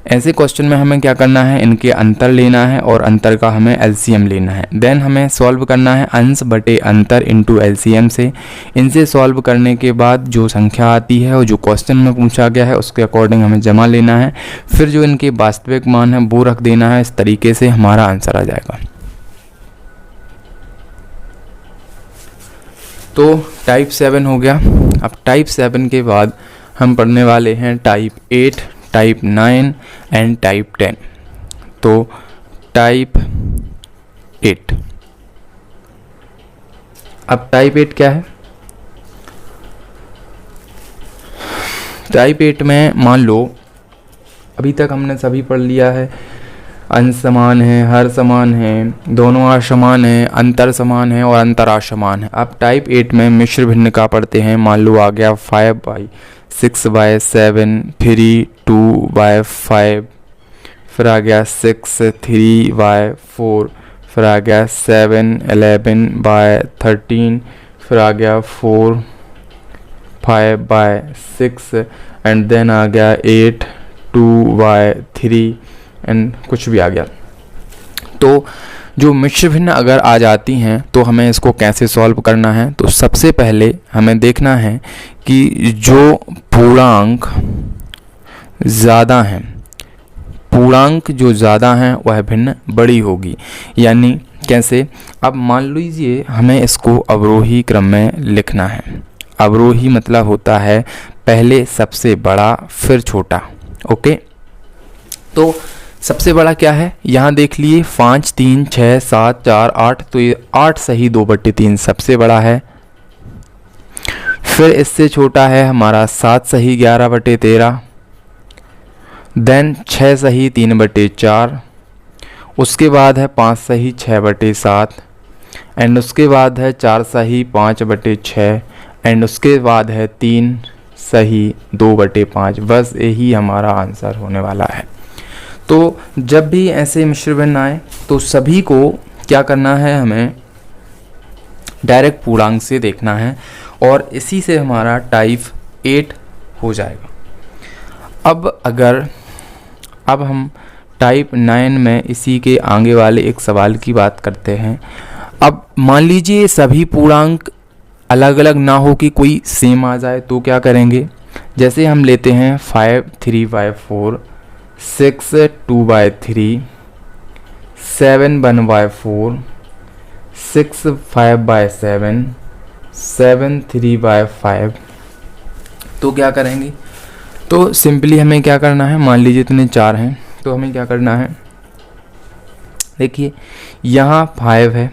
ऐसे क्वेश्चन में हमें क्या करना है, इनके अंतर लेना है और अंतर का हमें एलसीएम लेना है। देन हमें सॉल्व करना है अंश बटे अंतर इंटू एलसीएम से। इनसे सॉल्व करने के बाद जो संख्या आती है और जो क्वेश्चन में पूछा गया है उसके अकॉर्डिंग हमें जमा लेना है, फिर जो इनके वास्तविक मान है वो रख देना है। इस तरीके से हमारा आंसर आ जाएगा। तो टाइप 7 हो गया। अब टाइप 7 के बाद हम पढ़ने वाले हैं टाइप 8, टाइप 9 एंड टाइप 10। तो टाइप 8, अब टाइप 8 क्या है? टाइप 8 में मान लो अभी तक हमने सभी पढ़ लिया है, अंश समान है, हर समान है, दोनों असमान है, अंतर समान है और अंतर असमान है। अब टाइप 8 में मिश्र भिन्न का पढ़ते हैं। मान लो आ गया 5/6/7, 3 2/5, फिर आ गया 6 3/4, फिर आ गया 7 11/13, फिर आ गया 4 5/6 एंड देन आ गया 8 2/3 एंड कुछ भी आ गया। तो जो मिश्र भिन्न अगर आ जाती हैं तो हमें इसको कैसे सॉल्व करना है? तो सबसे पहले हमें देखना है कि जो पूर्णांक ज़्यादा हैं, पूर्णांक जो ज़्यादा हैं वह भिन्न बड़ी होगी। यानी कैसे? अब मान लीजिए हमें इसको अवरोही क्रम में लिखना है। अवरोही मतलब होता है पहले सबसे बड़ा फिर छोटा। ओके, तो सबसे बड़ा क्या है? यहाँ देख लिए 5 3 6 7 4 8, तो ये 8 सही 2/3 सबसे बड़ा है। फिर इससे छोटा है हमारा 7 सही 11/13, देन 6 सही 3/4, उसके बाद है 5 सही 6/7 एंड उसके बाद है 4 सही 5/6 एंड उसके बाद है 3 सही 2/5। बस यही हमारा आंसर होने वाला है। तो जब भी ऐसे मिश्र भिन्न आए तो सभी को क्या करना है, हमें डायरेक्ट पूर्णांक से देखना है और इसी से हमारा टाइप 8 हो जाएगा। अब हम टाइप 9 में इसी के आगे वाले एक सवाल की बात करते हैं। अब मान लीजिए सभी पूर्णांक अलग अलग ना हो कि कोई सेम आ जाए, तो क्या करेंगे? जैसे हम लेते हैं 5 3/4, 6 2/3, 7 1/4, 6 5/7, 7 3/5। तो क्या करेंगे? तो सिंपली हमें क्या करना है, मान लीजिए इतने 4 हैं तो हमें क्या करना है, देखिए यहाँ 5 है,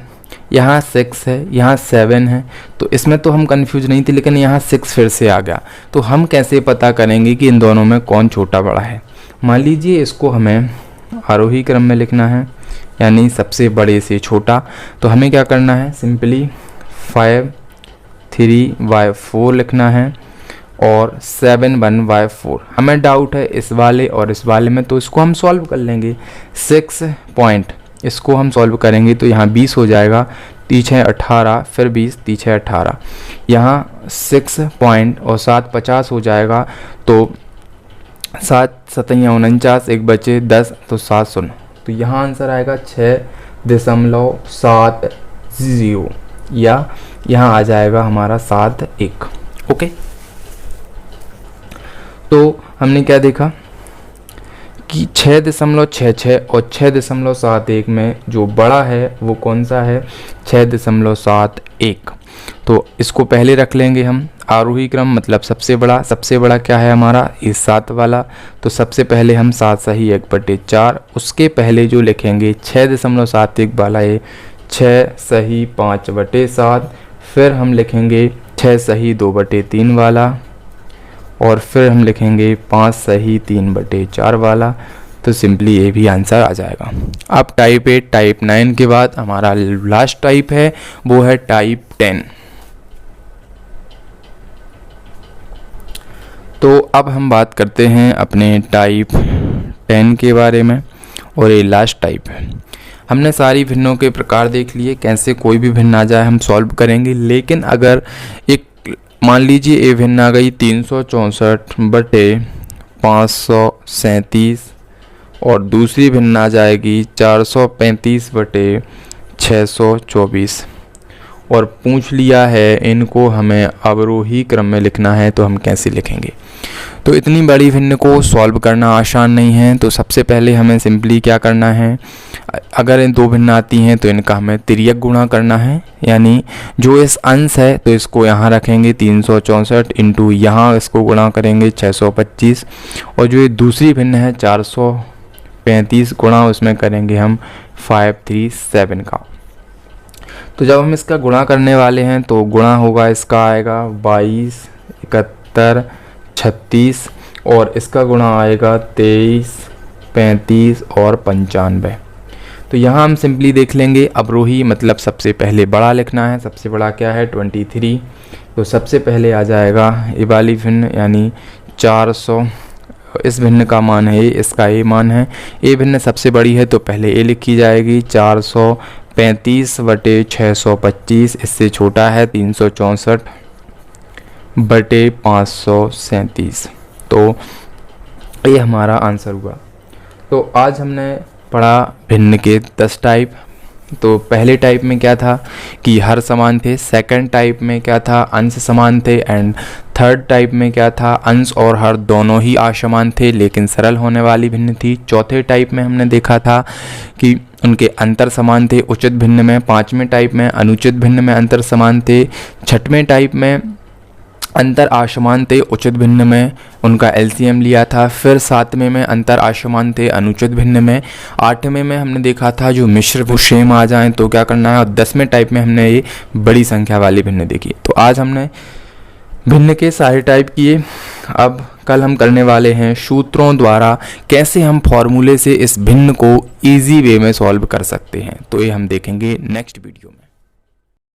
यहाँ 6 है, यहाँ 7 है, तो इसमें तो हम कंफ्यूज नहीं थे, लेकिन यहाँ 6 फिर से आ गया। तो हम कैसे पता करेंगे कि इन दोनों में कौन छोटा बड़ा है? मान लीजिए इसको हमें आरोही क्रम में लिखना है, यानी सबसे बड़े से छोटा। तो हमें क्या करना है, सिंपली 5 3/4 लिखना है और 7 1/4। हमें डाउट है इस वाले और इस वाले में, तो इसको हम सॉल्व कर लेंगे। 6 पॉइंट इसको हम सॉल्व करेंगे तो यहाँ 20 हो जाएगा, 3 6 18, फिर 20 3 6 18, यहाँ 6 पॉइंट और 7 50 हो जाएगा। तो 7 7 49, एक बचे 10, तो 7 0। तो यहाँ आंसर आएगा 6.70। या यहाँ आ जाएगा हमारा 7 1। ओके, तो हमने क्या देखा कि 6.66 और 6.71 में जो बड़ा है वो कौन सा है, 6.71। तो इसको पहले रख लेंगे हम आरोही क्रम, मतलब सबसे बड़ा क्या है हमारा, इस 7 वाला। तो सबसे पहले हम 7 सही 1/4, उसके पहले जो लिखेंगे 6.71 वाला है 6 सही 5/7, फिर हम लिखेंगे 6 सही 2/3 वाला, और फिर हम लिखेंगे 5 सही 3/4 वाला। तो सिंपली ये भी आंसर आ जाएगा। अब टाइप 8 टाइप 9 के बाद हमारा लास्ट टाइप है वो है टाइप 10। तो अब हम बात करते हैं अपने टाइप 10 के बारे में, और ये लास्ट टाइप है। हमने सारी भिन्नों के प्रकार देख लिए, कैसे कोई भी भिन्न आ जाए हम सॉल्व करेंगे। लेकिन अगर एक मान लीजिए ये भिन्न आ गई 364/537 और दूसरी भिन्न आ जाएगी 435/624, और पूछ लिया है इनको हमें अवरोही क्रम में लिखना है, तो हम कैसे लिखेंगे। तो इतनी बड़ी भिन्न को सॉल्व करना आसान नहीं है। तो सबसे पहले हमें सिंपली क्या करना है, अगर इन दो भिन्न आती हैं तो इनका हमें तिर्यक गुणा करना है, यानी जो इस अंश है तो इसको यहाँ रखेंगे 364 इंटू यहाँ इसको गुणा करेंगे 625, और जो ये दूसरी भिन्न है 435 गुणा उसमें करेंगे हम 537 का। तो जब हम इसका गुणा करने वाले हैं तो गुणा होगा, इसका आएगा 22 71 36, और इसका गुणा आएगा 23 35 और 95। तो यहाँ हम सिंपली देख लेंगे अवरोही, मतलब सबसे पहले बड़ा लिखना है। सबसे बड़ा क्या है 23, तो सबसे पहले आ जाएगा ये वाली भिन्न यानी 400, इस भिन्न का मान है, इसका ये मान है। ये भिन्न सबसे बड़ी है तो पहले ये लिखी जाएगी 435/625, इससे छोटा है 364/537। तो ये हमारा आंसर हुआ। तो आज हमने पढ़ा भिन्न के 10 टाइप। तो पहले टाइप में क्या था कि हर समान थे, सेकंड टाइप में क्या था अंश समान थे, एंड थर्ड टाइप में क्या था अंश और हर दोनों ही असमान थे लेकिन सरल होने वाली भिन्न थी। चौथे टाइप में हमने देखा था कि उनके अंतर समान थे उचित भिन्न में। पांचवें टाइप में अनुचित भिन्न में अंतर समान थे। छठवें टाइप में अंतर असमान थे उचित भिन्न में, उनका एलसीएम लिया था। फिर सातवें में अंतर असमान थे अनुचित भिन्न में। आठवें में हमने देखा था जो मिश्र वो सेम आ जाएं तो क्या करना है, और 10वें टाइप में हमने ये बड़ी संख्या वाली भिन्न देखी। तो आज हमने भिन्न के सारे टाइप किए। अब कल हम करने वाले हैं सूत्रों द्वारा कैसे हम फॉर्मूले से इस भिन्न को ईजी वे में सॉल्व कर सकते हैं। तो ये हम देखेंगे नेक्स्ट वीडियो में।